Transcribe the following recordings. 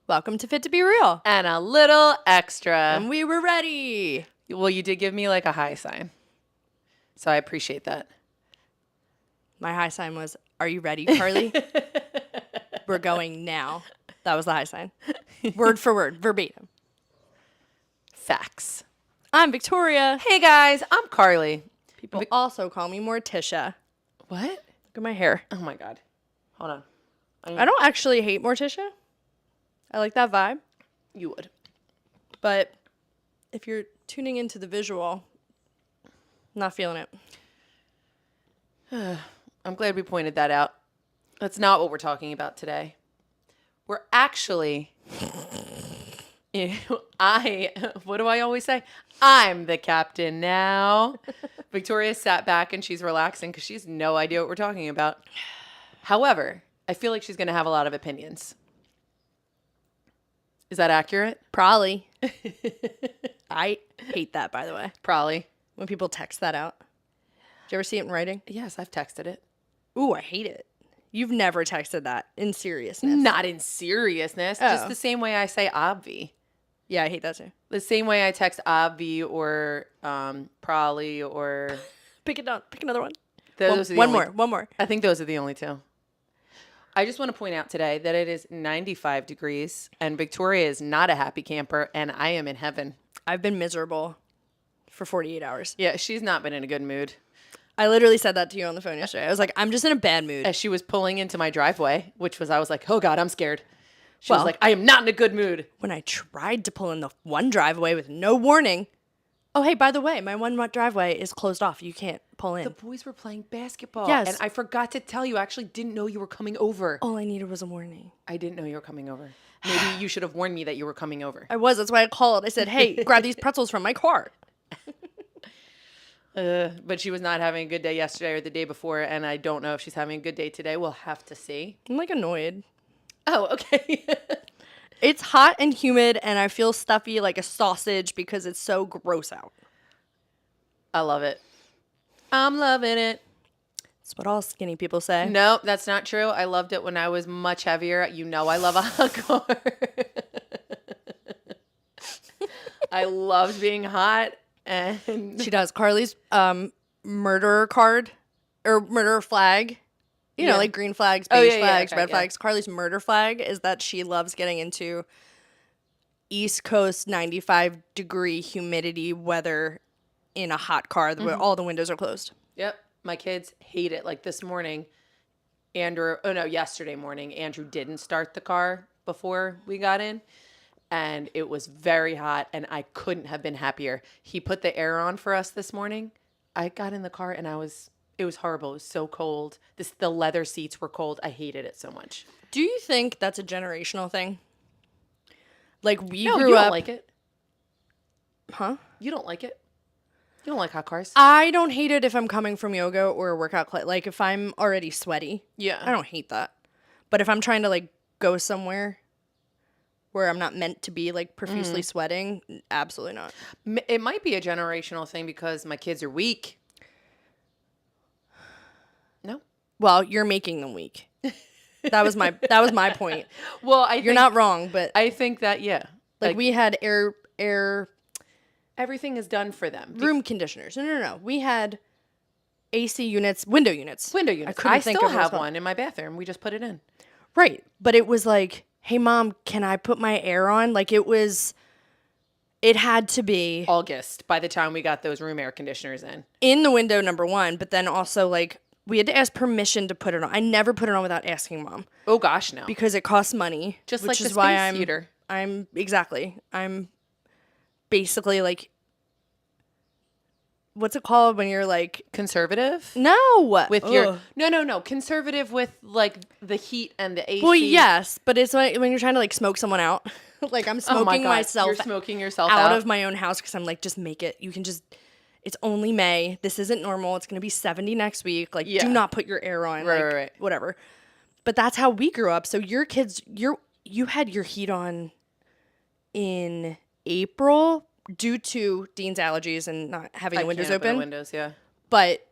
Welcome to Fit to Be Real. And a little extra. And we were ready. Well, you did give me like a high sign. So I appreciate that. My high sign was, are you ready, Carly? We're going now. That was the high sign. Word for word, verbatim. Facts. I'm Victoria. Hey guys, I'm Carly. People also call me Morticia. What? Look at my hair. Oh my God. Hold on. I don't actually hate Morticia. I like that vibe. You would. But if you're tuning into the visual, not feeling it. I'm glad we pointed that out. That's not what we're talking about today. We're actually... what do I always say? I'm the captain now. Victoria sat back and she's relaxing because she has no idea what we're talking about. However, I feel like she's going to have a lot of opinions. Is that accurate? Probably. I hate that, by the way. Probably. When people text that out. Did you ever see it in writing? Yes, I've texted it. Ooh, I hate it. You've never texted that in seriousness. Not in seriousness. Oh. Just the same way I say obvi. Yeah, I hate that too. The same way I text obvi or probably or... Pick another one. One more. I think those are the only two. I just want to point out today that it is 95 degrees and Victoria is not a happy camper and I am in heaven. I've been miserable for 48 hours. Yeah, she's not been in a good mood. I literally said that to you on the phone yesterday. I was like, I'm just in a bad mood. As she was pulling into my driveway, I was like, oh God, I'm scared. She was like, I am not in a good mood. When I tried to pull in the one driveway with no warning. Oh, hey, by the way, my one driveway is closed off. You can't pull in. The boys were playing basketball. Yes. And I forgot to tell you, I actually didn't know you were coming over. All I needed was a warning. I didn't know you were coming over. Maybe you should have warned me that you were coming over. I was. That's why I called. I said, hey, grab these pretzels from my car. But she was not having a good day yesterday or the day before, and I don't know if she's having a good day today. We'll have to see. I'm like annoyed. Oh, okay. It's hot and humid, and I feel stuffy like a sausage because it's so gross out. I love it. I'm loving it. That's what all skinny people say. No, that's not true. I loved it when I was much heavier. You know I love a hot car. I loved being hot. And she does. Carly's murderer card or murderer flag. You know, like green flags, beige flags, red flags. Carly's murder flag is that she loves getting into East Coast 95-degree humidity weather in a hot car where all the windows are closed. Yep. My kids hate it. Like this morning, yesterday morning, Andrew didn't start the car before we got in. And it was very hot, and I couldn't have been happier. He put the air on for us this morning. I got in the car, and it was horrible. It was so cold. The leather seats were cold. I hated it so much. Do you think that's a generational thing? Like we No, grew you up. don't like it. Huh? You don't like it. You don't like hot cars. I don't hate it if I'm coming from yoga or a workout class. Like if I'm already sweaty. Yeah. I don't hate that. But if I'm trying to like go somewhere where I'm not meant to be like profusely sweating, absolutely not. It might be a generational thing because my kids are weak. No? Well, you're making them weak. That was my point. Well, you're not wrong, but I think that like we had air everything is done for them. Room conditioners. No. We had AC units, window units. I still have one in my bathroom. We just put it in. Right. But it was like, hey, Mom, can I put my air on? Like it had to be August by the time we got those room air conditioners in the window, number one. But then also like we had to ask permission to put it on. I never put it on without asking Mom. Oh, gosh, no. Because it costs money. Just which like is the why space heater. I'm basically like, what's it called when you're like conservative? No, with your no conservative with like the heat and the AC. Well, yes, but it's like when you're trying to like smoke someone out. Like I'm smoking myself. You're smoking yourself out of my own house because I'm like, just make it. You can just. It's only May. This isn't normal. It's gonna be 70 next week. Like, do not put your air on. Right. Whatever. But that's how we grew up. So your kids, you had your heat on in April due to Dean's allergies and not having the windows open. Windows, yeah. But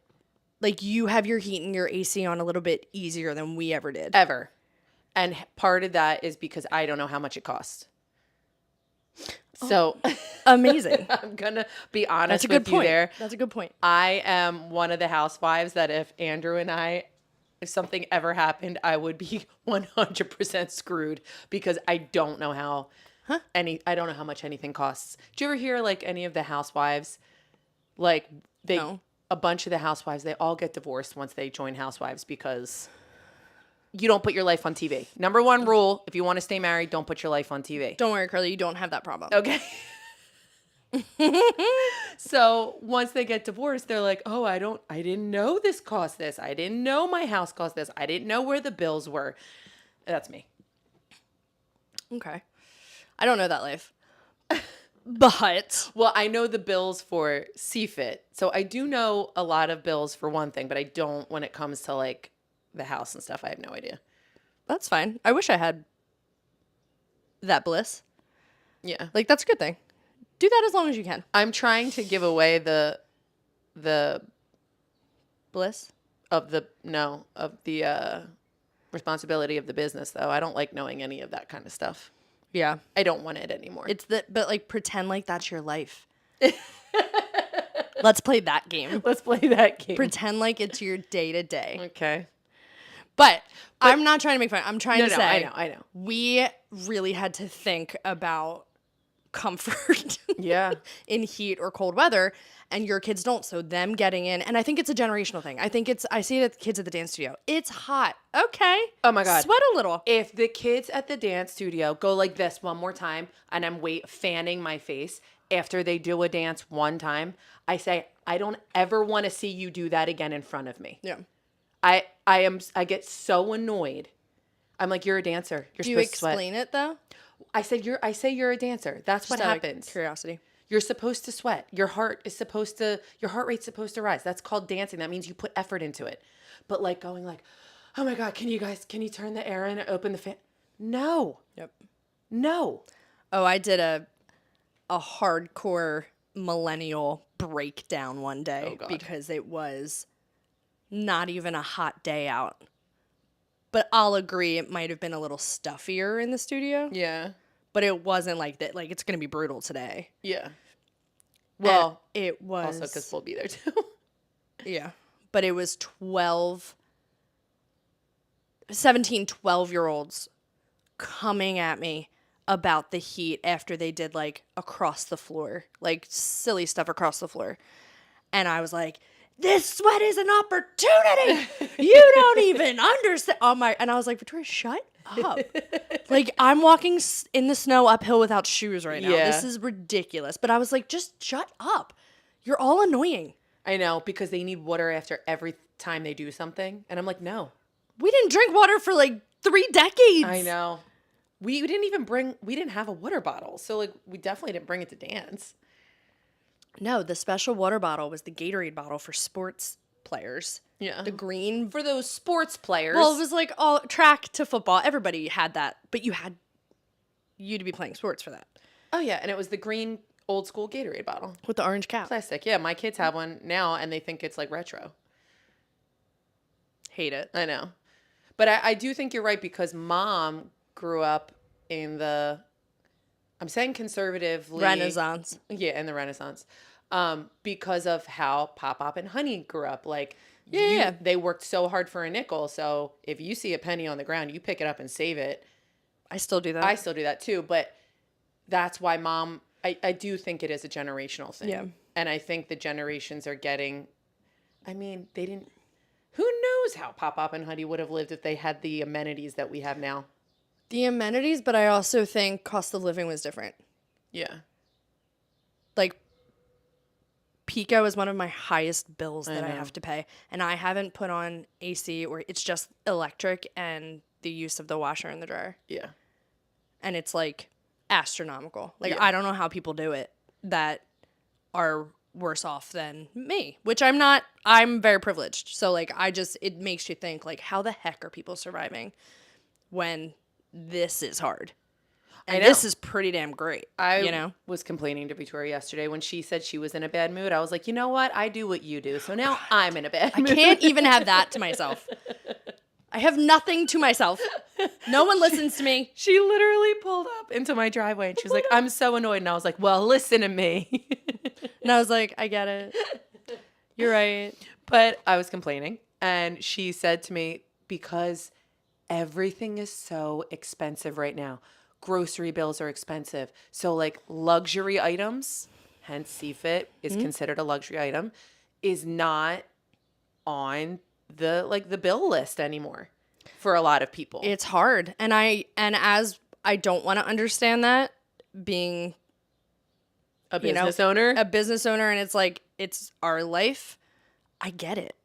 like you have your heat and your AC on a little bit easier than we ever did. Ever. And part of that is because I don't know how much it costs. So amazing. I'm going to be honest That's a good with you point. there. That's a good point. I am one of the housewives that if Andrew and I, if something ever happened, I would be 100% screwed because I don't know how I don't know how much anything costs. Do you ever hear like any of the housewives, like No. a bunch of the housewives, they all get divorced once they join housewives because you don't put your life on TV. Number one rule, if you want to stay married, don't put your life on TV. Don't worry, Carly, you don't have that problem. Okay. So once they get divorced, they're like, oh, I didn't know this cost this. I didn't know my house cost this. I didn't know where the bills were. That's me. Okay. I don't know that life. But. Well, I know the bills for CFIT. So I do know a lot of bills for one thing, but I don't when it comes to like the house and stuff. I have no idea. That's fine. I wish I had that bliss. Yeah. Like, that's a good thing. Do that as long as you can. I'm trying to give away the bliss of the responsibility of the business, though. I don't like knowing any of that kind of stuff. Yeah. I don't want it anymore. But like pretend like that's your life. Let's play that game. Let's play that game. Pretend like it's your day to day. Okay. But I'm not trying to make fun. I'm trying to say. I know. We really had to think about comfort. Yeah. In heat or cold weather, and your kids don't. So them getting in, and I think it's a generational thing. I see it at the kids at the dance studio. It's hot. Okay. Oh my God. Sweat a little. If the kids at the dance studio go like this one more time, and I'm fanning my face after they do a dance one time, I say, I don't ever want to see you do that again in front of me. Yeah. I get so annoyed. I'm like, you're a dancer. You're Do you supposed to sweat. explain it though? I say you're a dancer. That's what happens. Curiosity. You're supposed to sweat. Your heart rate's supposed to rise. That's called dancing. That means you put effort into it. But like going like, oh my God, can you turn the air in and open the fan? No. Yep. No. Oh, I did a hardcore millennial breakdown one day because it was not even a hot day out. But I'll agree it might have been a little stuffier in the studio. Yeah. But it wasn't like that. Like, it's going to be brutal today. Yeah. Well, and it was. Also because we'll be there too. Yeah. But it was 17, 12-year-olds coming at me about the heat after they did like across the floor, like silly stuff across the floor. And I was like, this sweat is an opportunity. You don't even understand. And I was like, Victoria, shut up. Like, I'm walking in the snow uphill without shoes right now. Yeah. This is ridiculous. But I was like, just shut up. You're all annoying. I know, because they need water after every time they do something. And I'm like, no. We didn't drink water for like 3 decades. I know. We didn't have a water bottle. So like, we definitely didn't bring it to dance. No, the special water bottle was the Gatorade bottle for sports players. Yeah. The green. For those sports players. Well, it was like all track to football. Everybody had that. But you had to be playing sports for that. Oh, yeah. And it was the green old school Gatorade bottle. With the orange cap. Plastic. Yeah, my kids have one now and they think it's like retro. Hate it. I know. But I do think you're right because Mom grew up in the, I'm saying conservatively. Renaissance. Yeah, in the Renaissance. Because of how Pop and Honey grew up. Like, they worked so hard for a nickel. So if you see a penny on the ground, you pick it up and save it. I still do that. I still do that too. But that's why Mom, I do think it is a generational thing. Yeah. And I think the generations are getting, I mean, they didn't, who knows how Pop and Honey would have lived if they had the amenities that we have now. The amenities, but I also think cost of living was different. Yeah. Like, Pico is one of my highest bills that I have to pay. And I haven't put on AC or it's just electric and the use of the washer and the dryer. Yeah. And it's like astronomical. Like, Yeah. I don't know how people do it that are worse off than me, which I'm not. I'm very privileged. So like, it makes you think like, how the heck are people surviving when this is hard? And this is pretty damn great. I was complaining to Victoria yesterday when she said she was in a bad mood. I was like, you know what? I do what you do. So now I'm in a bad mood. I can't even have that to myself. I have nothing to myself. No one listens to me. She literally pulled up into my driveway and she was like, I'm so annoyed. And I was like, well, listen to me. And I was like, I get it. You're right. But I was complaining. And she said to me, because everything is so expensive right now. Grocery bills are expensive. So like luxury items, hence CFIT is considered a luxury item, is not on the bill list anymore for a lot of people. It's hard. And as I don't want to understand that, being a business owner, and it's like, it's our life. I get it.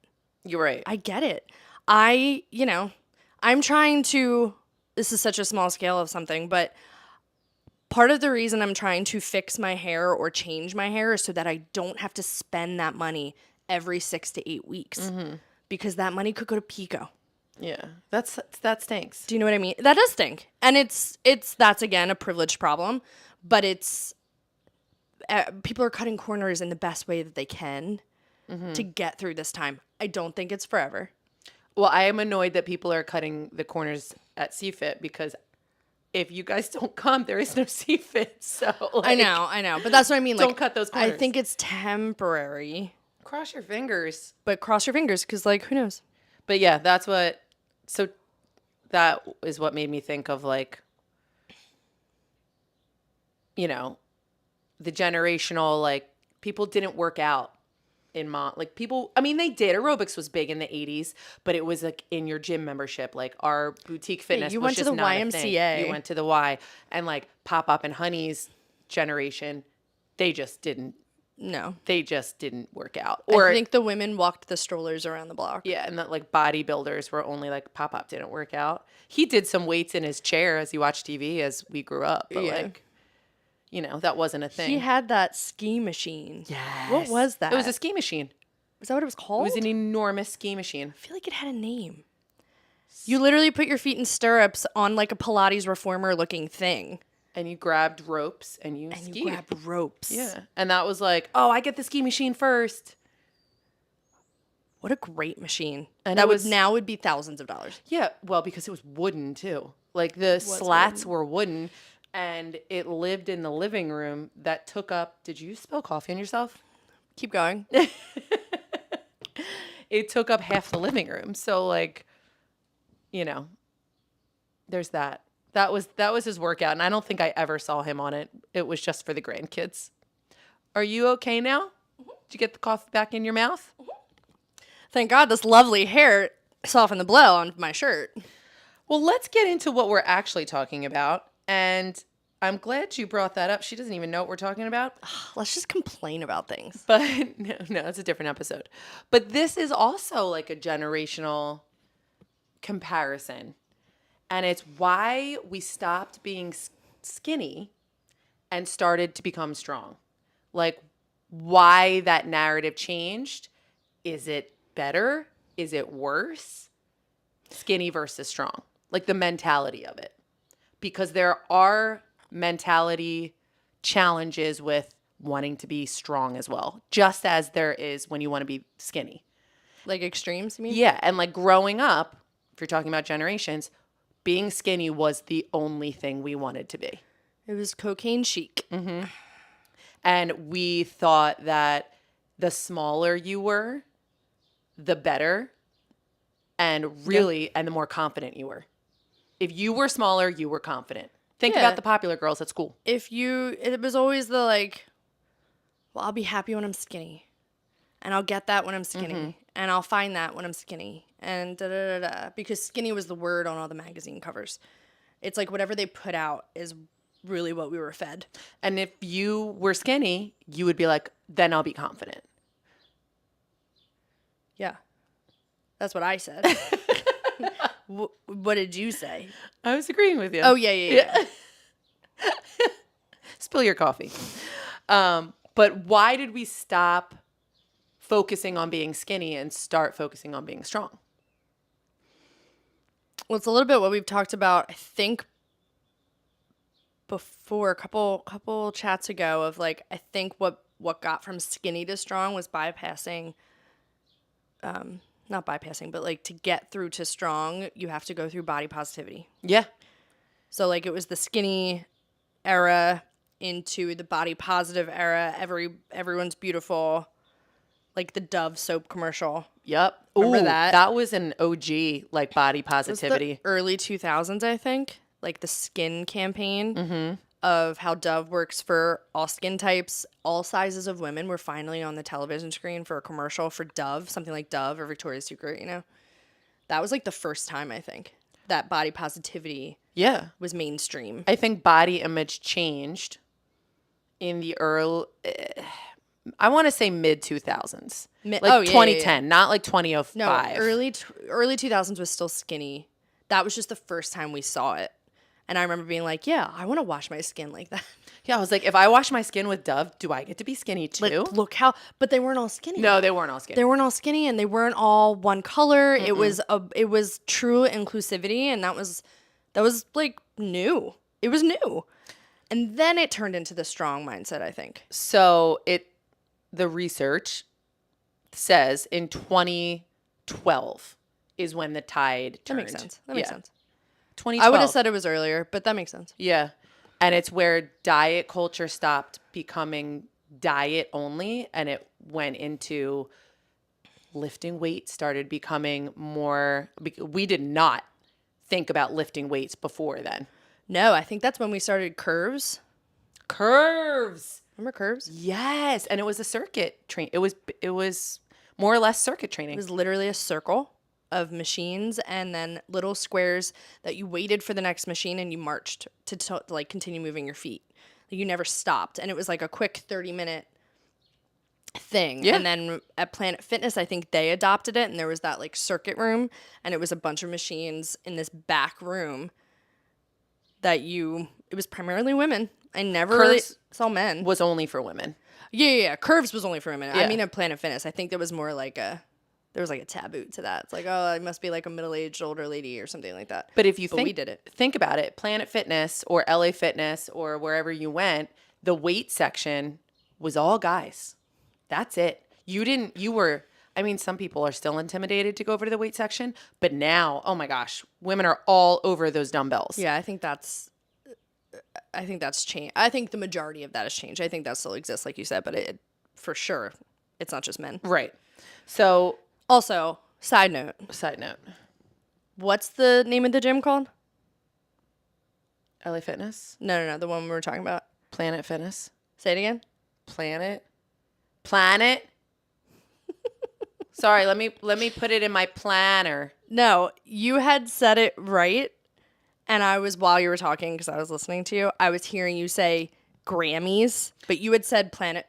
You're right. I get it. I'm trying to, this is such a small scale of something, but part of the reason I'm trying to fix my hair or change my hair is so that I don't have to spend that money every 6 to 8 weeks, because that money could go to Pico. Yeah, that stinks. Do you know what I mean? That does stink. And that's again a privilege problem, but it's people are cutting corners in the best way that they can to get through this time. I don't think it's forever. Well, I am annoyed that people are cutting the corners at CFIT, because if you guys don't come, there is no CFIT. So I know, but that's what I mean. Don't cut those corners. I think it's temporary. Cross your fingers. But cross your fingers, because who knows? But yeah, so that is what made me think of the generational, people didn't work out people, I mean, they did. Aerobics was big in the 80s, but it was in your gym membership. Our boutique fitness was just not a thing. You went to the Y. And Pop Up and Honey's generation, they just didn't. No. They just didn't work out. I think the women walked the strollers around the block. Yeah, and that bodybuilders were only Pop Up didn't work out. He did some weights in his chair as he watched TV as we grew up, but that wasn't a thing. He had that ski machine. Yes. What was that? It was a ski machine. Is that what it was called? It was an enormous ski machine. I feel like it had a name. You literally put your feet in stirrups on a Pilates reformer looking thing. And you grabbed ropes and you skied. You grabbed ropes. Yeah. And that was I get the ski machine first. What a great machine. And that would be thousands of dollars. Yeah. Well, because it was wooden too. The slats were wooden. And it lived in the living room that took up... Did you spill coffee on yourself? Keep going. It took up half the living room. So, there's that. That was his workout. And I don't think I ever saw him on it. It was just for the grandkids. Are you okay now? Mm-hmm. Did you get the coffee back in your mouth? Mm-hmm. Thank God this lovely hair softened the blow on my shirt. Well, let's get into what we're actually talking about. And I'm glad you brought that up. She doesn't even know what we're talking about. Let's just complain about things. But no, it's a different episode. But this is also a generational comparison. And it's why we stopped being skinny and started to become strong. Why that narrative changed. Is it better? Is it worse? Skinny versus strong. The mentality of it. Because there are mentality challenges with wanting to be strong as well, just as there is when you want to be skinny. Extremes, you mean? Yeah, and growing up, if you're talking about generations, being skinny was the only thing we wanted to be. It was cocaine chic. Mm-hmm. And we thought that the smaller you were, the better, and really, and the more confident you were. If you were smaller, you were confident. Think about the popular girls at school. It was always well, I'll be happy when I'm skinny. And I'll get that when I'm skinny. Mm-hmm. And I'll find that when I'm skinny. And da-da-da-da. Because skinny was the word on all the magazine covers. It's whatever they put out is really what we were fed. And if you were skinny, you would be then I'll be confident. Yeah. That's what I said. What did you say? I was agreeing with you. Oh, yeah. Spill your coffee. But why did we stop focusing on being skinny and start focusing on being strong? Well, it's a little bit what we've talked about, I think, before, a couple chats ago of I think what got from skinny to strong was bypassing not bypassing, but like to get through to strong, you have to go through body positivity. Yeah. So like it was the skinny era into the body positive era. Everyone's beautiful. Like the Dove soap commercial. Yep. Remember that? That was an OG, like, body positivity. It was the early 2000s, I think. Like the skin campaign of how Dove works for all skin types, all sizes of women were finally on the television screen for a commercial for Dove, something like Dove or Victoria's Secret, you know? That was like the first time, I think, that body positivity was mainstream. I think body image changed in the early, I want to say mid 2000s. Like 2010, not like 2005. No, early 2000s was still skinny. That was just the first time we saw it. And I remember being like, yeah, I want to wash my skin like that. Yeah, I was like, if I wash my skin with Dove, do I get to be skinny too? Like, look how, but they weren't all skinny. No, they weren't all skinny. They weren't all skinny, and they weren't all one color. It was true inclusivity, and that was like new. It was new. And then it turned into the strong mindset, I think. So the research says in 2012 is when the tide turned. That makes sense. That makes sense. 2012. I would have said it was earlier, but that makes sense. Yeah. And it's where diet culture stopped becoming diet only, and it went into lifting weights started becoming more. We did not think about lifting weights before then. No, I think that's when we started curves. Curves. Remember curves? Yes, and it was a circuit train. It was more or less circuit training. It was literally a circle of machines and then little squares that you waited for the next machine and you marched to like continue moving your feet. Like you never stopped, and it was like a quick 30-minute thing. Yeah. And then at Planet Fitness, I think they adopted it, and there was that like circuit room, and it was a bunch of machines in this back room that it was primarily women. I never really saw men. Was only for women. Yeah. Curves was only for women. Yeah. I mean, at Planet Fitness, I think there was more like there was like a taboo to that. It's like, oh, I must be like a middle-aged older lady or something like that. But we did it. Think about it. Planet Fitness or LA Fitness or wherever you went, the weight section was all guys. That's it. I mean, some people are still intimidated to go over to the weight section, but now, oh my gosh, women are all over those dumbbells. Yeah, I think that's changed. I think the majority of that has changed. I think that still exists, like you said, but for sure, it's not just men. Right. So, also, side note. What's the name of the gym called? LA Fitness? No, the one we were talking about. Planet Fitness. Say it again. Planet. Sorry, let me put it in my planner. No, you had said it right. And while you were talking, because I was listening to you, I was hearing you say Grammys, but you had said Planet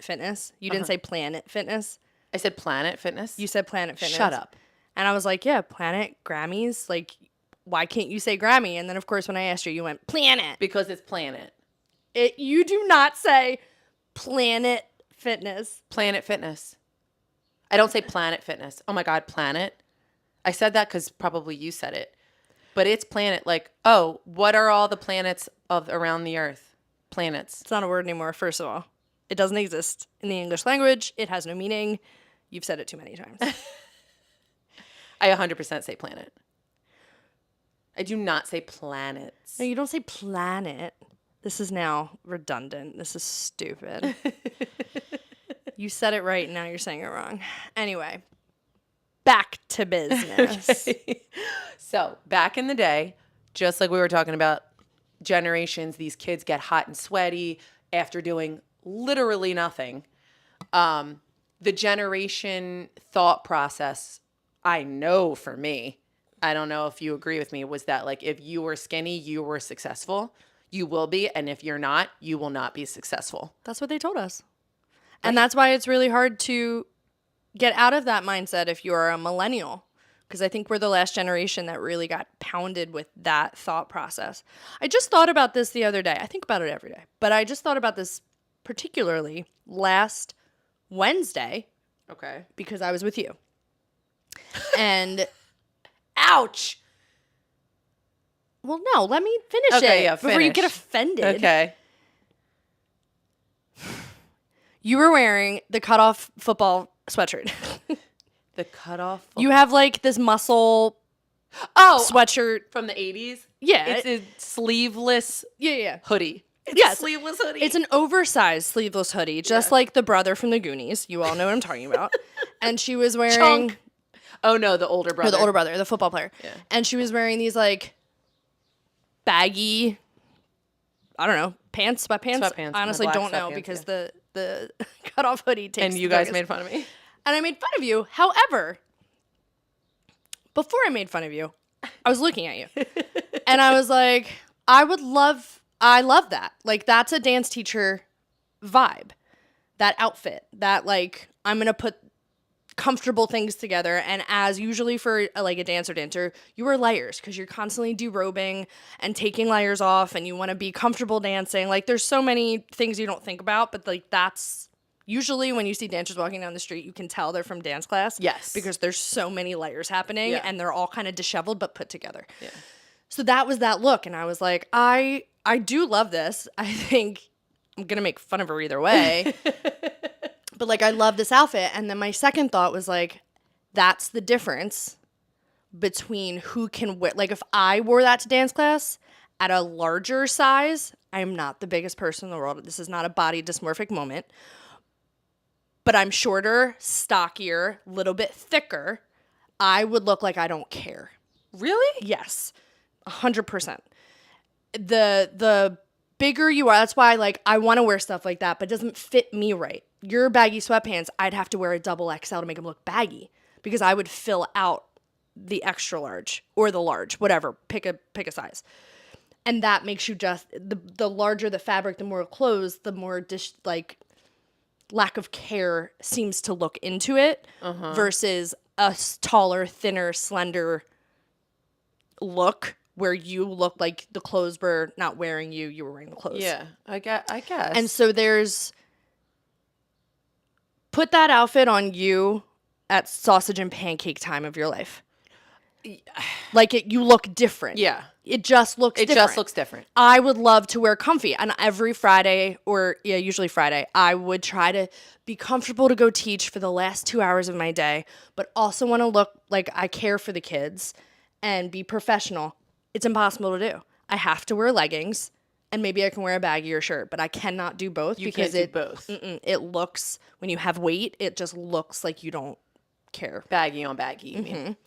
Fitness. You didn't say Planet Fitness. I said Planet Fitness. You said Planet Fitness. Shut up. And I was like, yeah, Planet Grammys. Like, why can't you say Grammy? And then, of course, when I asked you, you went Planet. Because it's Planet. You do not say Planet Fitness. Planet Fitness. I don't say Planet Fitness. Oh my God, Planet. I said that because probably you said it. But it's planet, like, oh, what are all the planets around the Earth? Planets. It's not a word anymore, first of all. It doesn't exist in the English language. It has no meaning. You've said it too many times. I 100% say planet. I do not say planets. No, you don't say planet. This is now redundant. This is stupid. You said it right, and now you're saying it wrong. Anyway, back to business. Okay. So, back in the day, just like we were talking about generations, these kids get hot and sweaty after doing literally nothing. The generation thought process, I know for me, I don't know if you agree with me, was that like if you were skinny, you were successful. You will be, and if you're not, you will not be successful. That's what they told us. Right. And that's why it's really hard to get out of that mindset if you're a millennial. Because I think we're the last generation that really got pounded with that thought process. I just thought about this the other day. I think about it every day. But I just thought about this particularly last Wednesday. Okay. Because I was with you. And ouch. Well, no, let me finish it before you get offended. Okay. You were wearing the cutoff football sweatshirt. The cutoff. You have like this muscle sweatshirt from the 80s. Yeah. It's a sleeveless hoodie. It's a sleeveless hoodie. It's an oversized sleeveless hoodie, just like the brother from the Goonies. You all know what I'm talking about. And she was wearing... Chunk. Oh, no, the older brother. Or the older brother, the football player. Yeah. And she was wearing these, like, baggy, I don't know, sweatpants. I honestly don't know because the cutoff hoodie takes... And you guys made fun of me. And I made fun of you. However, before I made fun of you, I was looking at you. And I was like, I love that. Like, that's a dance teacher vibe. That outfit. That, like, I'm going to put comfortable things together. And as usually for, like, a dancer, you wear layers because you're constantly derobing and taking layers off and you want to be comfortable dancing. Like, there's so many things you don't think about, but, like, that's usually when you see dancers walking down the street, you can tell they're from dance class. Yes. Because there's so many layers happening and they're all kind of disheveled but put together. Yeah. So that was that look. And I was like, I do love this. I think I'm going to make fun of her either way. But, like, I love this outfit. And then my second thought was, like, that's the difference between who can wear. Like, if I wore that to dance class at a larger size, I am not the biggest person in the world. This is not a body dysmorphic moment. But I'm shorter, stockier, a little bit thicker. I would look like I don't care. Really? Yes. 100%. The bigger you are, that's why, like, I want to wear stuff like that, but it doesn't fit me right. Your baggy sweatpants, I'd have to wear a double XL to make them look baggy because I would fill out the extra large or the large, whatever. Pick a size. And that makes you just, the larger the fabric, the more clothes, the more lack of care seems to look into it versus a taller, thinner, slender look where you look like the clothes were not wearing you, you were wearing the clothes. Yeah, I guess. And so put that outfit on you at sausage and pancake time of your life. Like, you look different. Yeah. It just looks different. I would love to wear comfy. And every Friday, usually Friday, I would try to be comfortable to go teach for the last 2 hours of my day, but also want to look like I care for the kids and be professional. It's impossible to do. I have to wear leggings, and maybe I can wear a baggier shirt, but I cannot do both because can't do both. It looks, when you have weight, it just looks like you don't care. Baggy on baggy, you mean.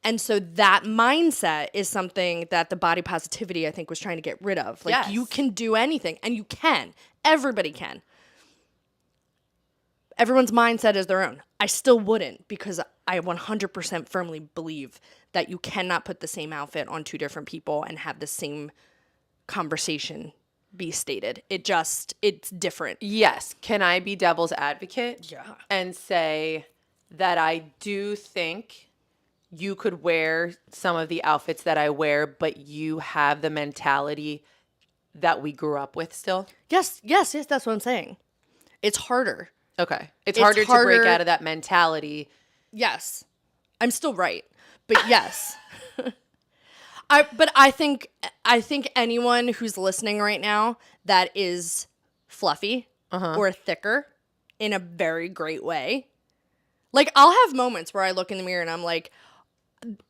And so that mindset is something that the body positivity, I think, was trying to get rid of. Like, you can do anything, and you can. Everybody can. Everyone's mindset is their own. I still wouldn't, because I 100% firmly believe that you cannot put the same outfit on two different people and have the same conversation be stated. It's different. Yes. Can I be devil's advocate? Yeah. And say that I do think you could wear some of the outfits that I wear, but you have the mentality that we grew up with still? Yes, that's what I'm saying. It's harder. Okay. It's harder to break out of that mentality. Yes. I'm still right. But yes. I think anyone who's listening right now that is fluffy or thicker in a very great way. Like, I'll have moments where I look in the mirror and I'm like,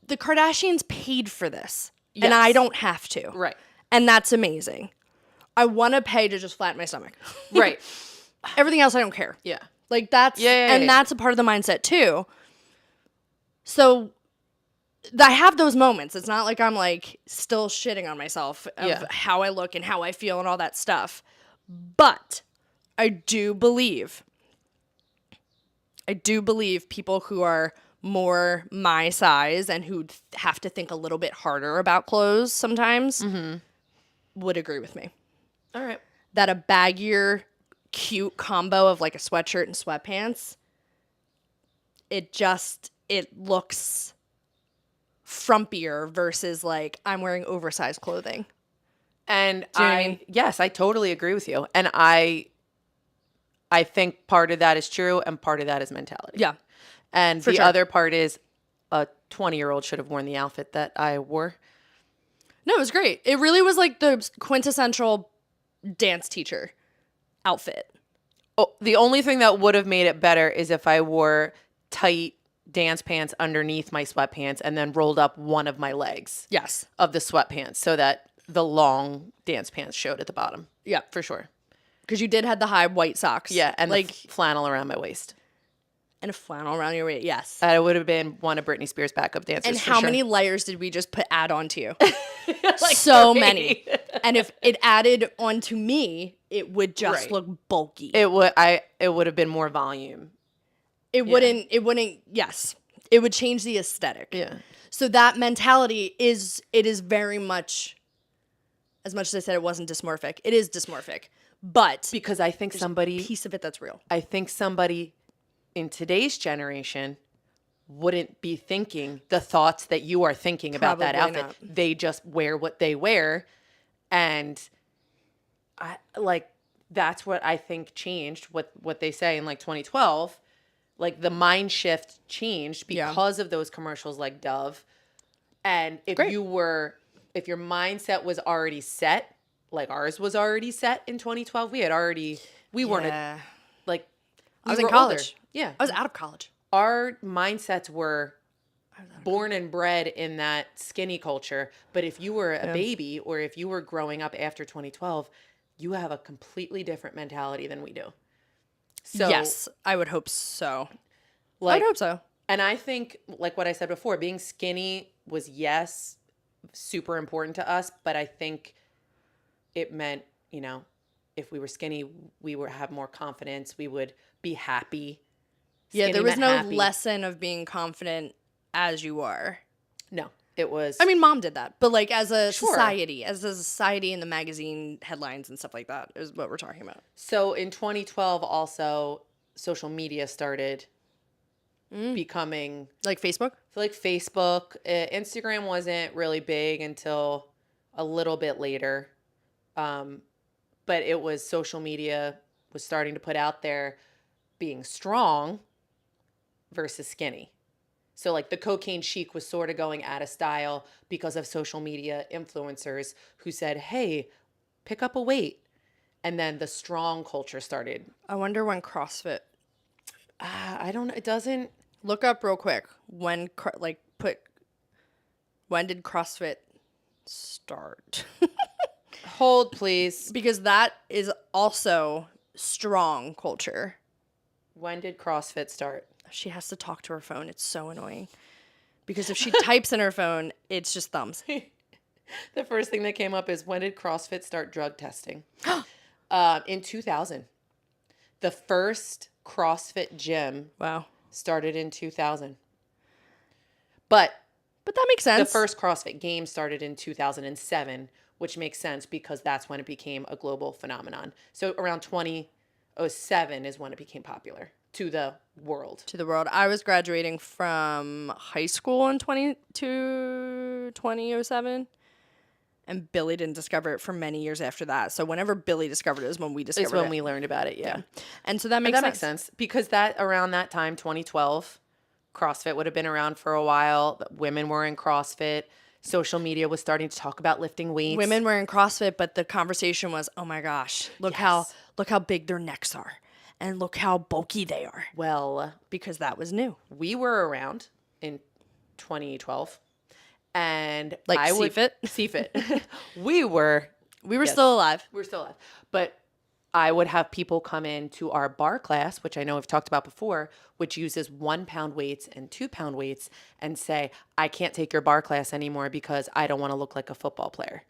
the Kardashians paid for this. Yes. And I don't have to. Right. And that's amazing. I want to pay to just flatten my stomach. Right. Everything else I don't care. Yeah. Like, that's that's a part of the mindset too. So I have those moments. It's not like I'm, like, still shitting on myself of how I look and how I feel and all that stuff. But I do believe people who are more my size and who have to think a little bit harder about clothes sometimes would agree with me. All right. That a baggier, cute combo of, like, a sweatshirt and sweatpants, it looks frumpier versus, like, I'm wearing oversized clothing. And yes, I totally agree with you. And I think part of that is true and part of that is mentality. Yeah. And the other part is a 20-year-old should have worn the outfit that I wore. No, it was great. It really was like the quintessential dance teacher outfit. Oh, the only thing that would have made it better is if I wore tight dance pants underneath my sweatpants and then rolled up one of my legs. Yes. Of the sweatpants so that the long dance pants showed at the bottom. Yeah. For sure. Because you did have the high white socks. Yeah, and like the flannel around my waist. And a flannel around your waist. Yes. That would have been one of Britney Spears' backup dancers. And how many layers did we just add onto you? Like so 3. many. And if it added onto me, it would just look bulky. It would have been more volume. It wouldn't, yes. It would change the aesthetic. Yeah. So that mentality is very much, as much as I said it wasn't dysmorphic, it is dysmorphic. But because I think somebody, a piece of it that's real. I think somebody in today's generation wouldn't be thinking the thoughts that you are thinking about that outfit. Not. They just wear what they wear. And that's what I think changed what they say in like 2012. Like the mind shift changed because of those commercials like Dove. And if your mindset was already set, like ours was already set in 2012, we weren't like, I was in college. Older. Yeah. I was out of college. Our mindsets were born and bred in that skinny culture. But if you were a baby or if you were growing up after 2012, you have a completely different mentality than we do. So yes, I would hope so. I would hope so. And I think, like what I said before, being skinny was, super important to us. But I think it meant, if we were skinny, we would have more confidence. We would be happy. Yeah, there was no lesson of being confident as you are. No, it was. I mean, Mom did that, but like as a society in the magazine headlines and stuff like that is what we're talking about. So in 2012, also social media started becoming like Facebook. Instagram wasn't really big until a little bit later, but it was social media was starting to put out there being strong versus skinny. So like the cocaine chic was sort of going out of style because of social media influencers who said, hey, pick up a weight. And then the strong culture started. I wonder when CrossFit. I don't know. It doesn't. Look up real quick. When did CrossFit start? Hold, please. Because that is also strong culture. When did CrossFit start? She has to talk to her phone. It's so annoying. Because if she types in her phone, it's just thumbs. The first thing that came up is, when did CrossFit start drug testing? In 2000. The first CrossFit gym started in 2000. But that makes sense. The first CrossFit Games started in 2007, which makes sense because that's when it became a global phenomenon. So around 2007 is when it became popular to the world. I was graduating from high school in 2007. And Billy didn't discover it for many years after that. So whenever Billy discovered it is when we discovered it. It's when we learned about it, yeah. And so that makes sense. Because around that time, 2012, CrossFit would have been around for a while. Women were in CrossFit. Social media was starting to talk about lifting weights. Women were in CrossFit, but the conversation was, oh my gosh, look how big their necks are. And look how bulky they are. Well, because that was new. We were around in 2012. And CFIT? We were still alive. We were still alive. But I would have people come in to our bar class, which I know we've talked about before, which uses 1 pound weights and 2 pound weights, and say, I can't take your bar class anymore because I don't want to look like a football player.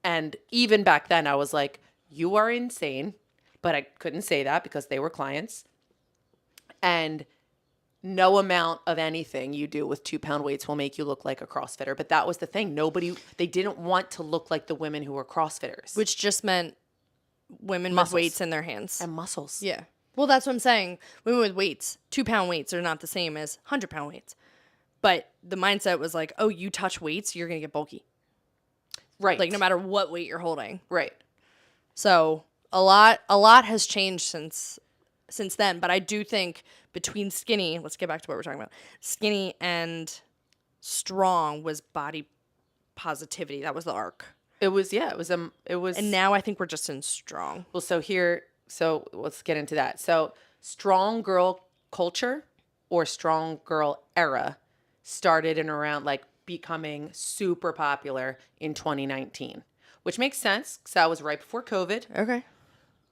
And even back then I was like, you are insane. But I couldn't say that because they were clients. And no amount of anything you do with 2 pound weights will make you look like a CrossFitter. But that was the thing. They didn't want to look like the women who were CrossFitters. Which just meant women with weights in their hands. And muscles. Yeah. Well, that's what I'm saying. Women with weights, 2 pound weights are not the same as 100 pound weights. But the mindset was like, oh, you touch weights, you're going to get bulky. Right. Like no matter what weight you're holding. Right. So a lot has changed since then. But I do think between skinny, let's get back to what we're talking about. Skinny and strong was body positivity. That was the arc. It was. And now I think we're just in strong. Well, so let's get into that. So strong girl culture or strong girl era started in around like becoming super popular in 2019, which makes sense because that was right before COVID. Okay.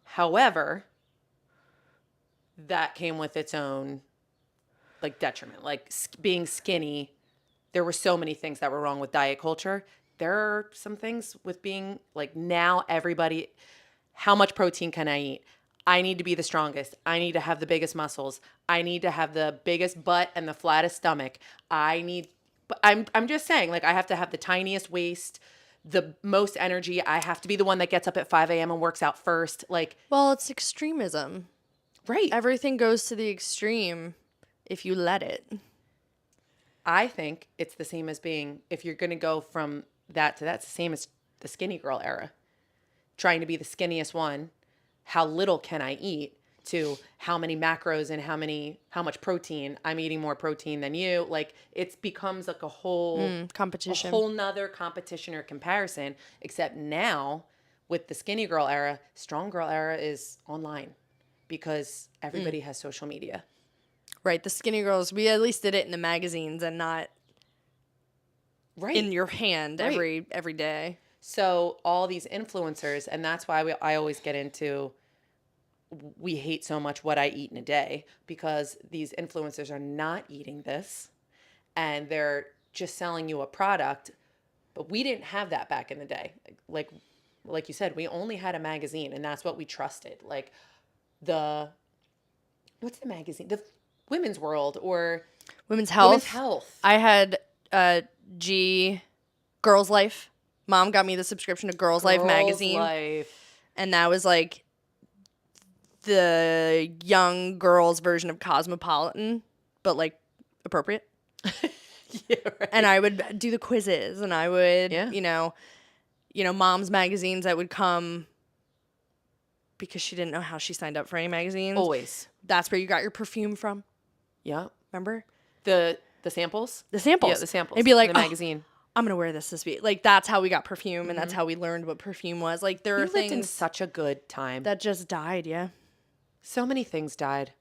However, that came with its own like detriment. Like being skinny, there were so many things that were wrong with diet culture. There are some things with being like now everybody, how much protein can I eat? I need to be the strongest. I need to have the biggest muscles. I need to have the biggest butt and the flattest stomach. I'm just saying, like, I have to have the tiniest waist, the most energy. I have to be the one that gets up at 5 a.m. and works out first. Like, well, it's extremism. Right. Everything goes to the extreme if you let it. I think it's the same as being, if you're going to go from that to that, it's the same as the skinny girl era. Trying to be the skinniest one. How little can I eat, to how many macros and how much protein. I'm eating more protein than you. Like, it becomes like a whole competition, a whole nother competition or comparison. Except now with the skinny girl era, strong girl era is online because everybody has social media. Right. The skinny girls, we at least did it in the magazines and not in your hand every day. So all these influencers, and that's why I always get into, we hate so much what I eat in a day, because these influencers are not eating this and they're just selling you a product. But we didn't have that back in the day. Like you said, we only had a magazine, and that's what we trusted. Like what's the magazine? The Women's World or Women's Health. Women's Health. I had Girls Life. Mom got me the subscription to Girls Life magazine. And that was like the young girls version of Cosmopolitan, but like appropriate. Yeah, right. And I would do the quizzes, and I would, you know, Mom's magazines that would come because she didn't know how she signed up for any magazines. Always. That's where you got your perfume from. Yeah. Remember? The samples? The samples. Yeah, the samples. It'd be like, the magazine. I'm going to wear this week. Like, that's how we got perfume, and that's how we learned what perfume was. Like, there are things lived in such a good time. That just died, yeah. So many things died.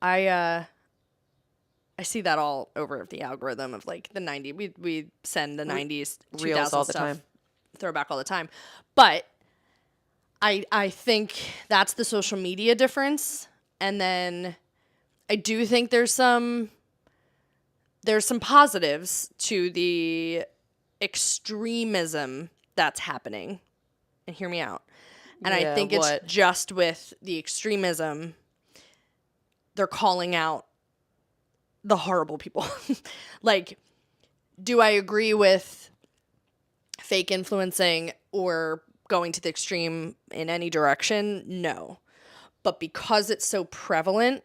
I see that all over the algorithm of, like, the 90s. We send the 90s, 2000s reels all the stuff, time. Throwback all the time. But I think that's the social media difference. And then I do think there's some positives to the extremism that's happening. And hear me out. And I think it's just with the extremism, they're calling out the horrible people. Like, do I agree with fake influencing or going to the extreme in any direction? No. But because it's so prevalent,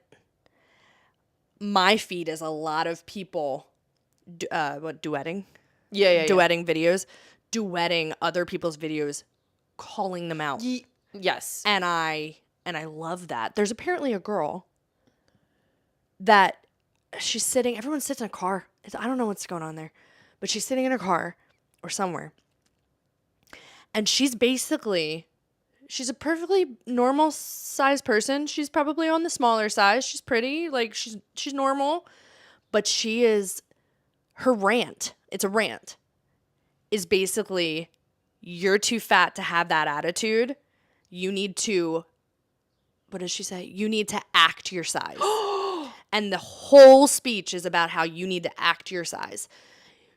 my feed is a lot of people duetting? Duetting videos. Duetting other people's videos, calling them out. Yes. And I love that. There's apparently a girl that she's sitting, everyone sits in a car. I don't know what's going on there, but she's sitting in her car or somewhere. And she's a perfectly normal sized person. She's probably on the smaller size. She's pretty, like she's normal, but her rant, it's a rant, is basically, you're too fat to have that attitude. You need to, what does she say? You need to act your size. And the whole speech is about how you need to act your size.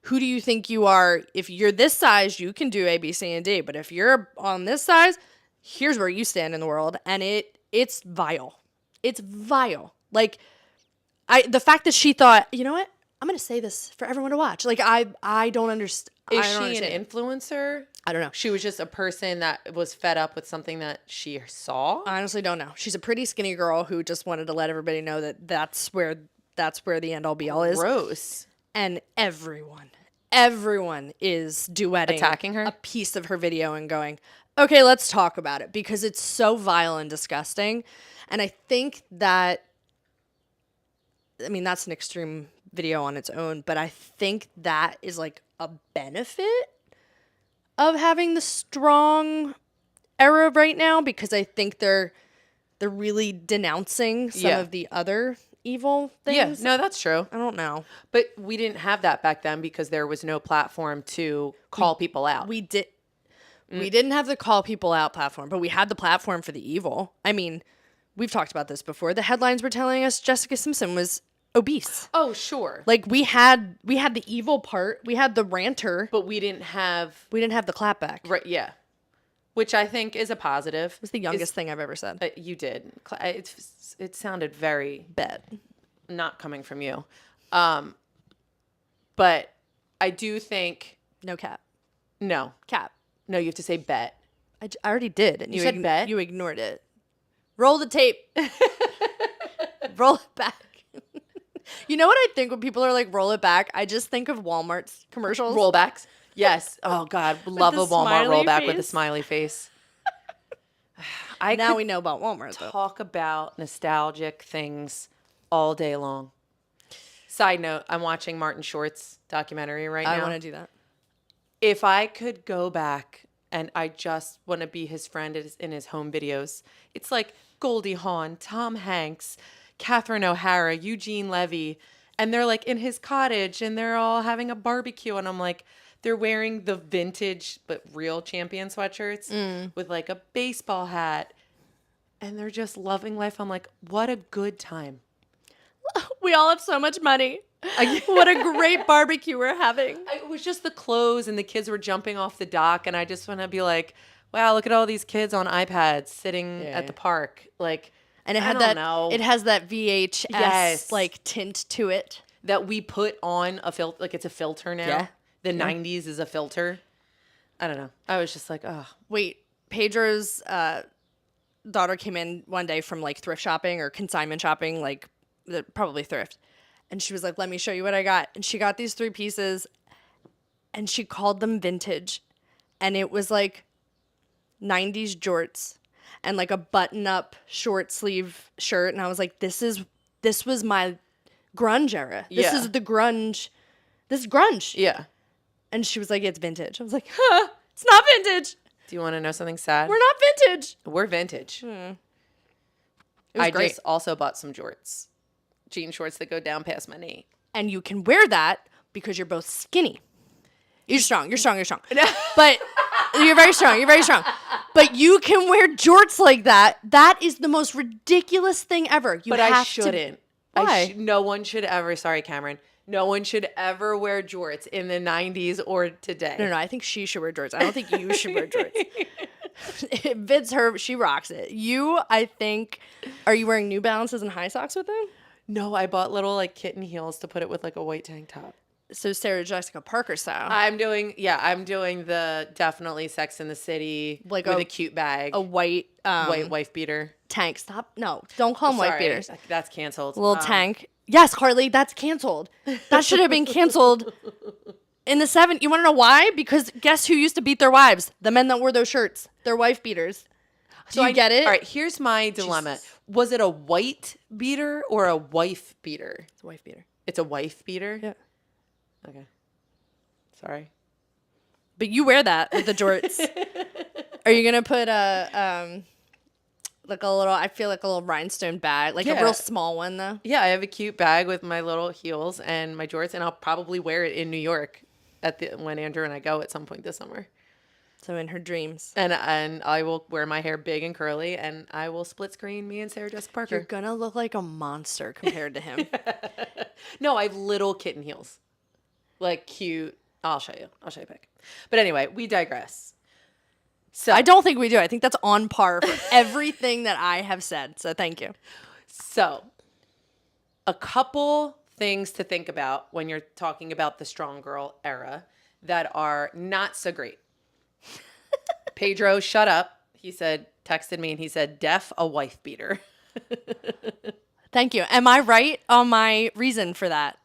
Who do you think you are? If you're this size, you can do A, B, C, and D. But if you're on this size, here's where you stand in the world. And it's vile. It's vile. Like, the fact that she thought, you know what? I'm going to say this for everyone to watch. Like, I don't understand. Is she an influencer? I don't know. She was just a person that was fed up with something that she saw? I honestly don't know. She's a pretty skinny girl who just wanted to let everybody know that that's where the end all be all is. Gross. And everyone is duetting, attacking her, a piece of her video and going, okay, let's talk about it, because it's so vile and disgusting. And I think that, I mean, that's an extreme video on its own, but I think that is like a benefit of having the strong era right now, because I think they're really denouncing some of the other evil Yeah, things. no, that's true. I don't know. But we didn't have that back then because there was no platform to call people out. We didn't have the call people out platform, but we had the platform for the evil. I mean, we've talked about this before. The headlines were telling us Jessica Simpson was obese. Oh, sure. Like we had the evil part, we had the ranter, But we didn't have the clapback. right, yeah. Which I think is a positive. It was the youngest thing I've ever said. You did. It sounded very Bet. not coming from you. But I do think No cap. no. Cap. No, you have to say bet. I already did. And You said bet? You ignored it. Roll the tape. Roll it back. You know what I think when people are like, roll it back? I just think of Walmart's commercials. Rollbacks. Yes. Oh, God. Love a Walmart rollback with a smiley face. Now we know about Walmart, though. Talk about nostalgic things all day long. Side note, I'm watching Martin Short's documentary right now. I want to do that. If I could go back and I just want to be his friend in his home videos, it's like Goldie Hawn, Tom Hanks, Catherine O'Hara, Eugene Levy, and they're like in his cottage and they're all having a barbecue. And I'm like, they're wearing the vintage but real Champion sweatshirts with like a baseball hat. And they're just loving life. I'm like, what a good time. We all have so much money. What a great barbecue we're having. It was just the clothes and the kids were jumping off the dock. And I just want to be like, wow, look at all these kids on iPads sitting at the park. Like, and it had it has that VHS like tint to it that we put on a filter. Like it's a filter now. Yeah. The 90s is a filter. I don't know. I was just like, oh. Wait, Pedro's daughter came in one day from like thrift shopping or consignment shopping, like probably thrift. And she was like, let me show you what I got. And she got these 3 pieces and she called them vintage. And it was like 90s jorts and like a button-up short sleeve shirt. And I was like, this was my grunge era. This is the grunge. This is grunge. Yeah. And she was like, it's vintage. I was like, huh, it's not vintage. Do you want to know something sad? We're not vintage. We're vintage. It was great. Just also bought some jorts. Jean shorts that go down past my knee. And you can wear that because you're both skinny. You're strong. But you're very strong. But you can wear jorts like that. That is the most ridiculous thing ever. But I shouldn't. Why? No one should ever. Sorry, Cameron. No one should ever wear jorts in the 90s or today. No, I think she should wear jorts. I don't think you should wear jorts. It fits her. She rocks it. You, I think, are you wearing New Balances and high socks with them? No, I bought little like kitten heels to put it with like a white tank top. So Sarah Jessica Parker style. I'm doing the definitely Sex in the City like with a cute bag. A white wife beater. Tank. Stop. No, don't call them white beaters. That's canceled. Little tank. Yes, Carly, that's canceled. That should have been canceled in the 70s. You want to know why? Because guess who used to beat their wives? The men that wore those shirts. Their wife beaters. Do you get it? All right, here's my dilemma. Jesus. Was it a white beater or a wife beater? It's a wife beater. It's a wife beater? Yeah. Okay. Sorry. But you wear that with the jorts. Are you going to put like a little, I feel like a little rhinestone bag, like a real small one though? Yeah, I have a cute bag with my little heels and my jorts, and I'll probably wear it in New York when Andrew and I go at some point this summer. So in her dreams. And I will wear my hair big and curly, and I will split screen me and Sarah Jessica Parker. You're gonna look like a monster compared to him. No, I have little kitten heels. Like cute. I'll show you a pic. But anyway, we digress. So I don't think we do. I think that's on par for everything that I have said. So thank you. So a couple things to think about when you're talking about the strong girl era that are not so great. Pedro, shut up. He texted me and he said, def a wife beater. Thank you. Am I right on my reason for that?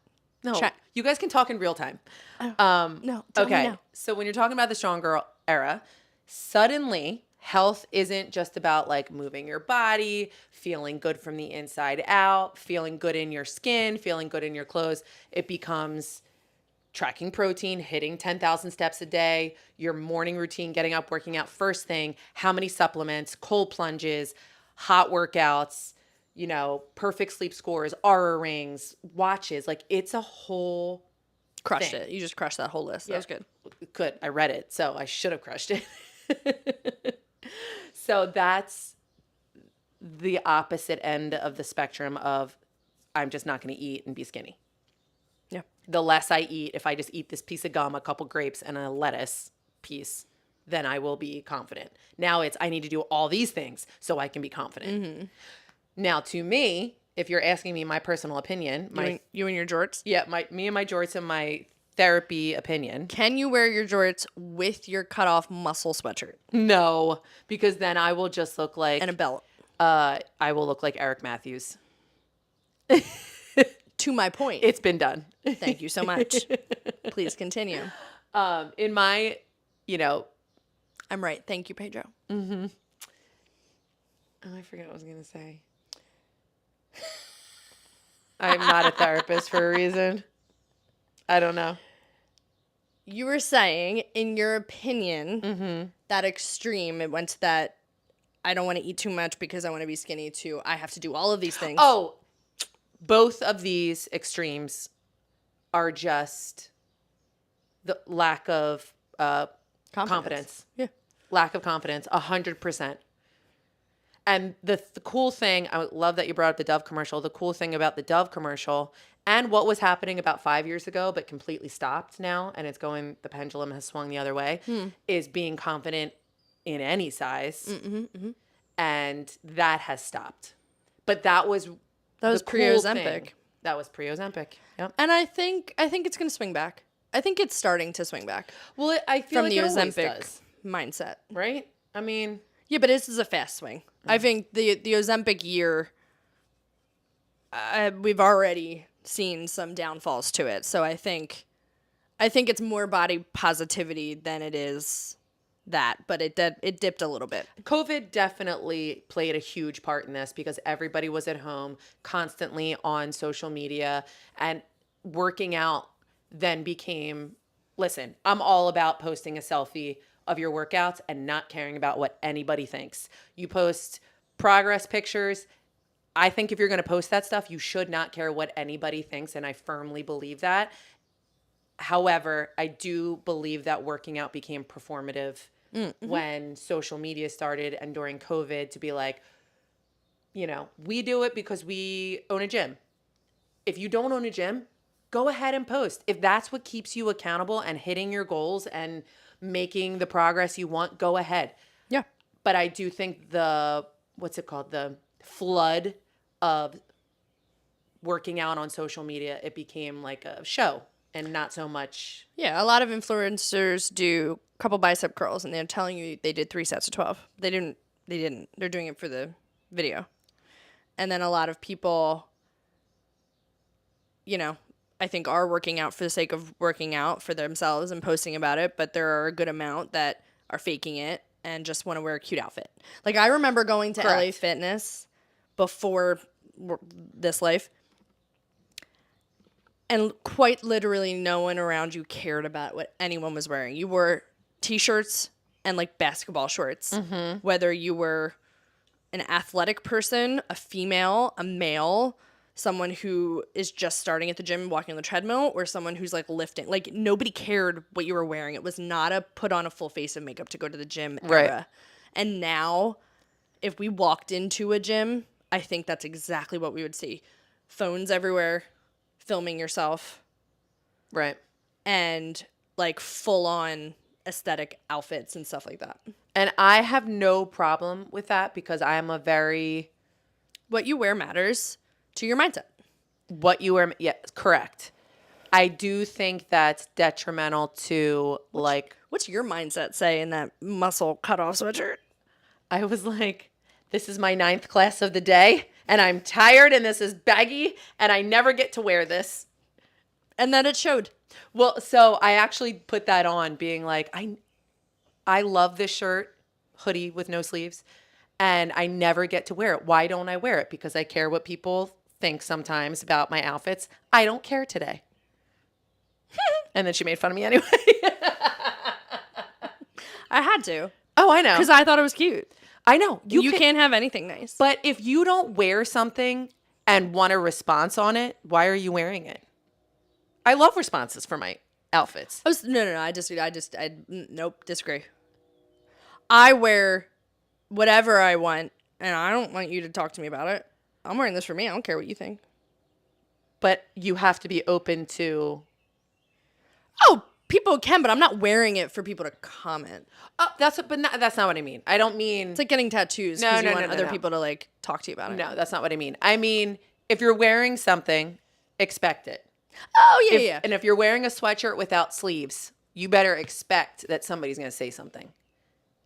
No. You guys can talk in real time. No. Okay. No. So when you're talking about the strong girl era, suddenly health isn't just about like moving your body, feeling good from the inside out, feeling good in your skin, feeling good in your clothes. It becomes tracking protein, hitting 10,000 steps a day, your morning routine, getting up, working out first thing, how many supplements, cold plunges, hot workouts, perfect sleep scores, Aura rings, watches. Like, it's a whole Crushed thing. it. You just crushed that whole list. That was good. Good. I read it, so I should have crushed it. So that's the opposite end of the spectrum of I'm just not going to eat and be skinny. Yeah. The less I eat, if I just eat this piece of gum, a couple grapes, and a lettuce piece, then I will be confident. Now it's I need to do all these things so I can be confident. Mm-hmm. Now, to me, if you're asking me my personal opinion, you and your jorts? Yeah, me and my jorts and my therapy opinion. Can you wear your jorts with your cut-off muscle sweatshirt? No, because then I will just look like... And a belt. I will look like Eric Matthews. To my point. It's been done. Thank you so much. Please continue. In my, I'm right. Thank you, Pedro. Mm-hmm. Oh, I forget what I was going to say. I'm not a therapist for a reason. I don't know. You were saying, in your opinion, that extreme, it went to that I don't want to eat too much because I want to be skinny to I have to do all of these things. Oh, both of these extremes are just the lack of confidence. Yeah. Lack of confidence, 100%. And the cool thing, I love that you brought up the Dove commercial. The cool thing about the Dove commercial and what was happening about 5 years ago, but completely stopped now, and the pendulum has swung the other way, is being confident in any size. And that has stopped. But that was pre-Ozempic. That was pre-Ozempic. Yep. And I think it's going to swing back. I think it's starting to swing back. Well, I feel from like the it always Ozempic does. mindset, Right? I mean, yeah, but this is a fast swing. I think the Ozempic year, we've already seen some downfalls to it. So I think it's more body positivity than it is that, but it dipped a little bit. COVID definitely played a huge part in this because everybody was at home constantly on social media, and working out then became, listen, I'm all about posting a selfie of your workouts and not caring about what anybody thinks. You post progress pictures. I think if you're going to post that stuff, you should not care what anybody thinks, and I firmly believe that. However, I do believe that working out became performative when social media started and during COVID to be like, we do it because we own a gym. If you don't own a gym, go ahead and post. If that's what keeps you accountable and hitting your goals and making the progress you want, go ahead. Yeah. But I do think the flood of working out on social media, it became like a show and not so much. Yeah, a lot of influencers do a couple bicep curls and they're telling you they did 3 sets of 12. They didn't. They're doing it for the video. And then a lot of people, I think are working out for the sake of working out for themselves and posting about it, but there are a good amount that are faking it and just want to wear a cute outfit. Like, I remember going to LA Fitness before this life, and quite literally no one around you cared about what anyone was wearing. You wore t-shirts and like basketball shorts, whether you were an athletic person, a female, a male, someone who is just starting at the gym and walking on the treadmill, or someone who's like lifting. Like, nobody cared what you were wearing. It was not a put on a full face of makeup to go to the gym era. Right. And now, if we walked into a gym, I think that's exactly what we would see. Phones everywhere, filming yourself. Right. And like full on aesthetic outfits and stuff like that. And I have no problem with that because I am a very... What you wear matters to your mindset. What you wear, yeah, correct. I do think that's detrimental to What's your mindset say in that muscle cutoff sweatshirt? I was like, this is my 9th class of the day, and I'm tired, and this is baggy, and I never get to wear this. And then it showed. Well, so I actually put that on, being like, I love this shirt, hoodie with no sleeves, and I never get to wear it. Why don't I wear it? Because I care what people think sometimes about my outfits. I don't care today. And then she made fun of me anyway. I had to. Oh, I know. Because I thought it was cute. I know. You can't have anything nice. But if you don't wear something and want a response on it, why are you wearing it? I love responses for my outfits. No. Nope, disagree. I wear whatever I want, and I don't want you to talk to me about it. I'm wearing this for me. I don't care what you think. But you have to be open to... Oh, people can, but I'm not wearing it for people to comment. Oh, that's not what I mean. I don't mean... It's like getting tattoos because you want other people to, like, talk to you about it. No, that's not what I mean. I mean, if you're wearing something, expect it. Oh, yeah. And if you're wearing a sweatshirt without sleeves, you better expect that somebody's going to say something.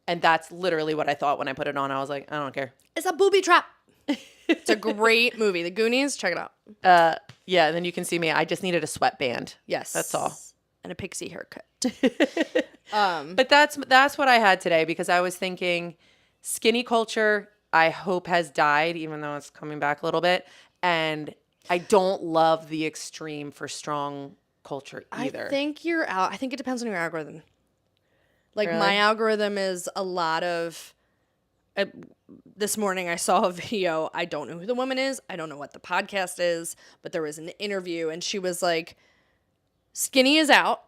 And that's literally what I thought when I put it on. I was like, I don't care. It's a booby trap. It's a great movie. The Goonies, check it out. Yeah, and then you can see me. I just needed a sweatband. Yes. That's all. And a pixie haircut. But that's what I had today because I was thinking skinny culture, I hope has died, even though it's coming back a little bit. And I don't love the extreme for strong culture either. I think you're out. I think it depends on your algorithm. Like, really? My algorithm is a lot of... this morning I saw a video. I don't know who the woman is. I don't know what the podcast is. But there was an interview, and she was like, skinny is out.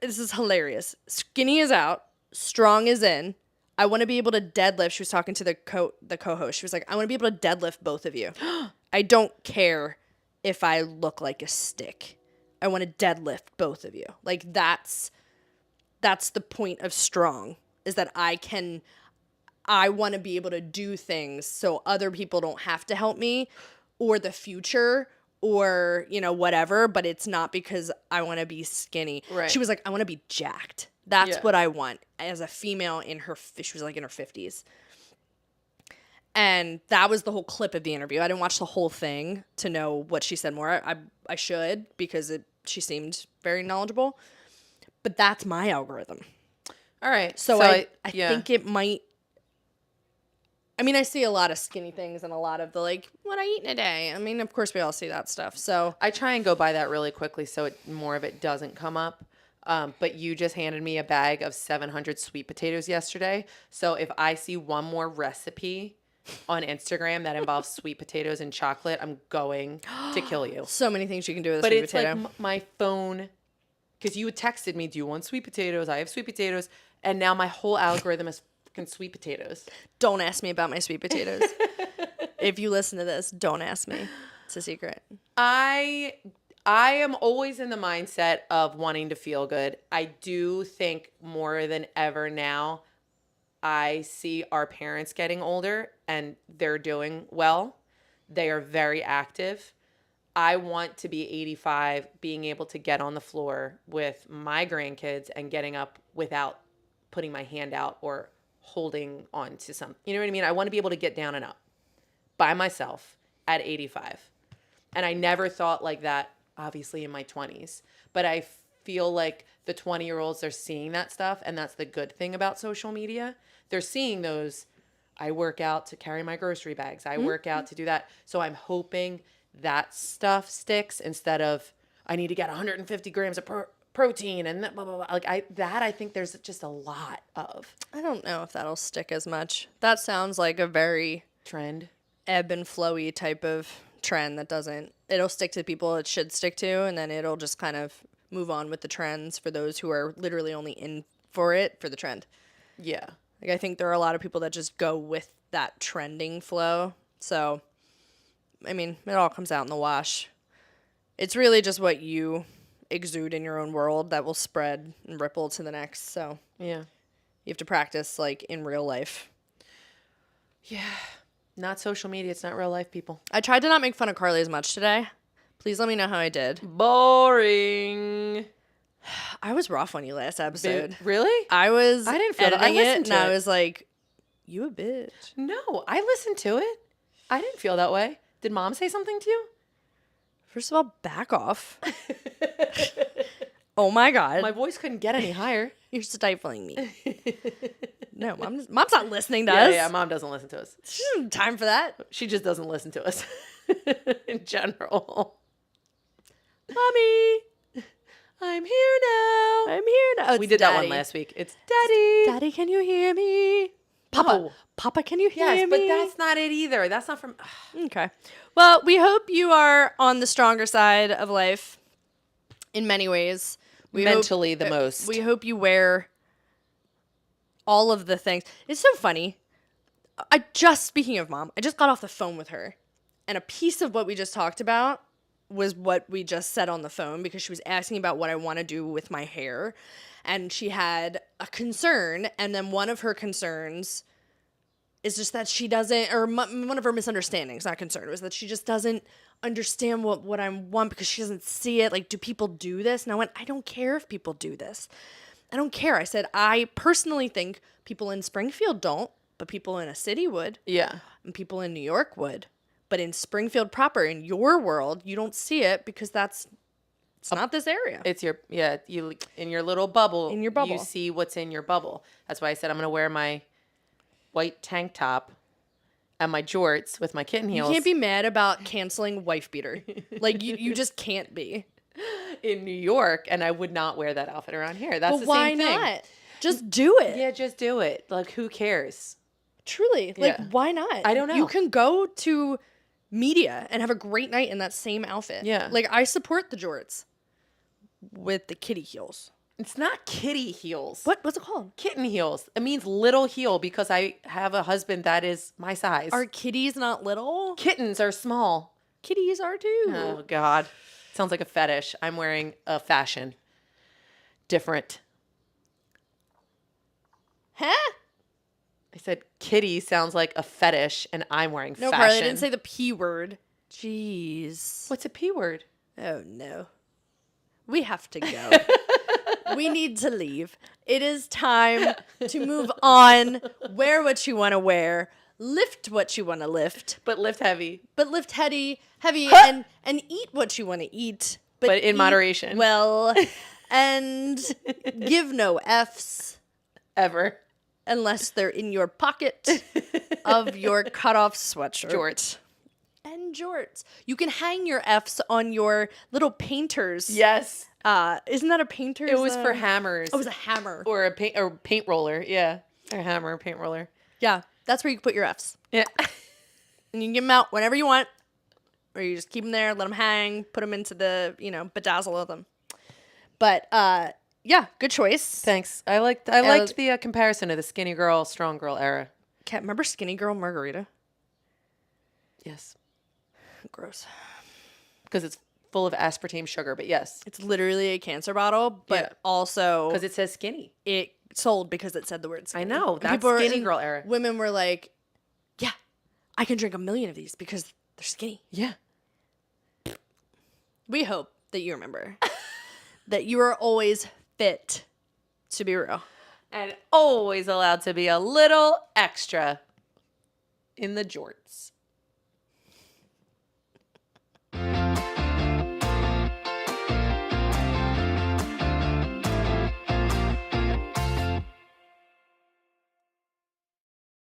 This is hilarious. Skinny is out. Strong is in. I want to be able to deadlift. She was talking to the co-host. She was like, I want to be able to deadlift both of you. I don't care if I look like a stick. I want to deadlift both of you. Like, that's the point of strong, is that I want to be able to do things so other people don't have to help me or the future or, whatever, but it's not because I want to be skinny. Right. She was like, I want to be jacked. That's what I want as a female she was like in her 50s. And that was the whole clip of the interview. I didn't watch the whole thing to know what she said more. I should because she seemed very knowledgeable. But that's my algorithm. All right. So I think it might... I mean, I see a lot of skinny things and a lot of the, like, what I eat in a day. I mean, of course, we all see that stuff. So I try and go by that really quickly so more of it doesn't come up. But you just handed me a bag of 700 sweet potatoes yesterday. So if I see one more recipe on Instagram that involves sweet potatoes and chocolate, I'm going to kill you. So many things you can do with a sweet potato. But it's like my phone... Because you had texted me, do you want sweet potatoes? I have sweet potatoes. And now my whole algorithm is fucking sweet potatoes. Don't ask me about my sweet potatoes. If you listen to this, don't ask me. It's a secret. I am always in the mindset of wanting to feel good. I do think more than ever now, I see our parents getting older and they're doing well. They are very active. I want to be 85, being able to get on the floor with my grandkids and getting up without putting my hand out or holding on to something. You know what I mean? I want to be able to get down and up by myself at 85. And I never thought like that, obviously, in my 20s. But I feel like the 20-year-olds are seeing that stuff, and that's the good thing about social media. They're seeing those, I work out to carry my grocery bags. I work out to do that. So I'm hoping that stuff sticks instead of I need to get 150 grams of protein and blah, blah, blah. Like I think there's just a lot of. I don't know if that'll stick as much. That sounds like a very trend, ebb and flowy type of trend that it'll stick to the people it should stick to, and then it'll just kind of move on with the trends for those who are literally only in for the trend. Yeah. Like, I think there are a lot of people that just go with that trending flow. So, I mean, it all comes out in the wash. It's really just what you exude in your own world that will spread and ripple to the next. So, yeah. You have to practice, like, in real life. Yeah. Not social media. It's not real life, people. I tried to not make fun of Carly as much today. Please let me know how I did. Boring. I was rough on you last episode. Really? I didn't feel that. I listened to it. And I was like, you a bitch. No, I listened to it. I didn't feel that way. Did Mom say something to you? First of all, back off. Oh my God. My voice couldn't get any higher. You're stifling me. No, Mom's not listening to us. Yeah, Mom doesn't listen to us. She doesn't have time for that. She just doesn't listen to us in general. Mommy. I'm here now. I'm here now. We did that one last week. It's Daddy. Daddy, can you hear me? Papa, can you hear me? Yes, but that's not it either. That's not from... Okay. Well, we hope you are on the stronger side of life in many ways. Mentally the most. We hope you wear all of the things. It's so funny. Speaking of mom, I just got off the phone with her, and a piece of what we just talked about was what we just said on the phone, because she was asking about what I want to do with my hair, and she had a concern, and then one of her concerns is just that she doesn't, or one of her misunderstandings, not concern, was that she just doesn't understand what I want because she doesn't see it. Like, do people do this? And I went, I don't care if people do this. I don't care. I said, I personally think people in Springfield don't, but people in a city would. Yeah. And people in New York would. But in Springfield proper, in your world, you don't see it because it's not this area. It's you in your little bubble. In your bubble. You see what's in your bubble. That's why I said I'm going to wear my white tank top and my jorts with my kitten heels. You can't be mad about canceling wife beater. Like, you just can't be. In New York, and I would not wear that outfit around here. That's the why same thing. not? Just do it. Yeah, just do it. Like, who cares? Truly. Like, why not? I don't know. You can go to media and have a great night in that same outfit. Yeah. Like, I support the jorts with the kitty heels. It's not kitty heels. What's it called? Kitten heels. It means little heel because I have a husband that is my size. Are kitties not little? Kittens are small. Kitties are too. Oh, God. Sounds like a fetish. I'm wearing a fashion. Different. Huh? I said kitty sounds like a fetish, and I'm wearing fashion. No, Carly, I didn't say the P word. Jeez. What's a P word? Oh, no. We have to go. We need to leave. It is time to move on. Wear what you want to wear. Lift what you want to lift. But lift heavy. But lift heavy and eat what you want to eat. But in moderation. Well, and give no Fs. Ever. Unless they're in your pocket of your cutoff sweatshirt. Jorts. And jorts. You can hang your Fs on your little painters. Yes. Isn't that a painter's? It was for hammers. Oh, it was a hammer. Or a paint roller. Yeah. A hammer, paint roller. Yeah. That's where you can put your Fs. Yeah. And you can get them out whenever you want. Or you just keep them there, let them hang, put them into the, bedazzle of them. But, yeah, good choice. Thanks. I liked the comparison to the skinny girl, strong girl era. Kat, remember Skinny Girl Margarita? Yes. Gross. Because it's full of aspartame sugar, but yes. It's literally a cancer bottle, but also... Because it says skinny. It sold because it said the word skinny. I know. That's skinny girl era. Women were like, yeah, I can drink 1 million of these because they're skinny. Yeah. We hope that you remember that you are always fit to be real. And always allowed to be a little extra in the jorts.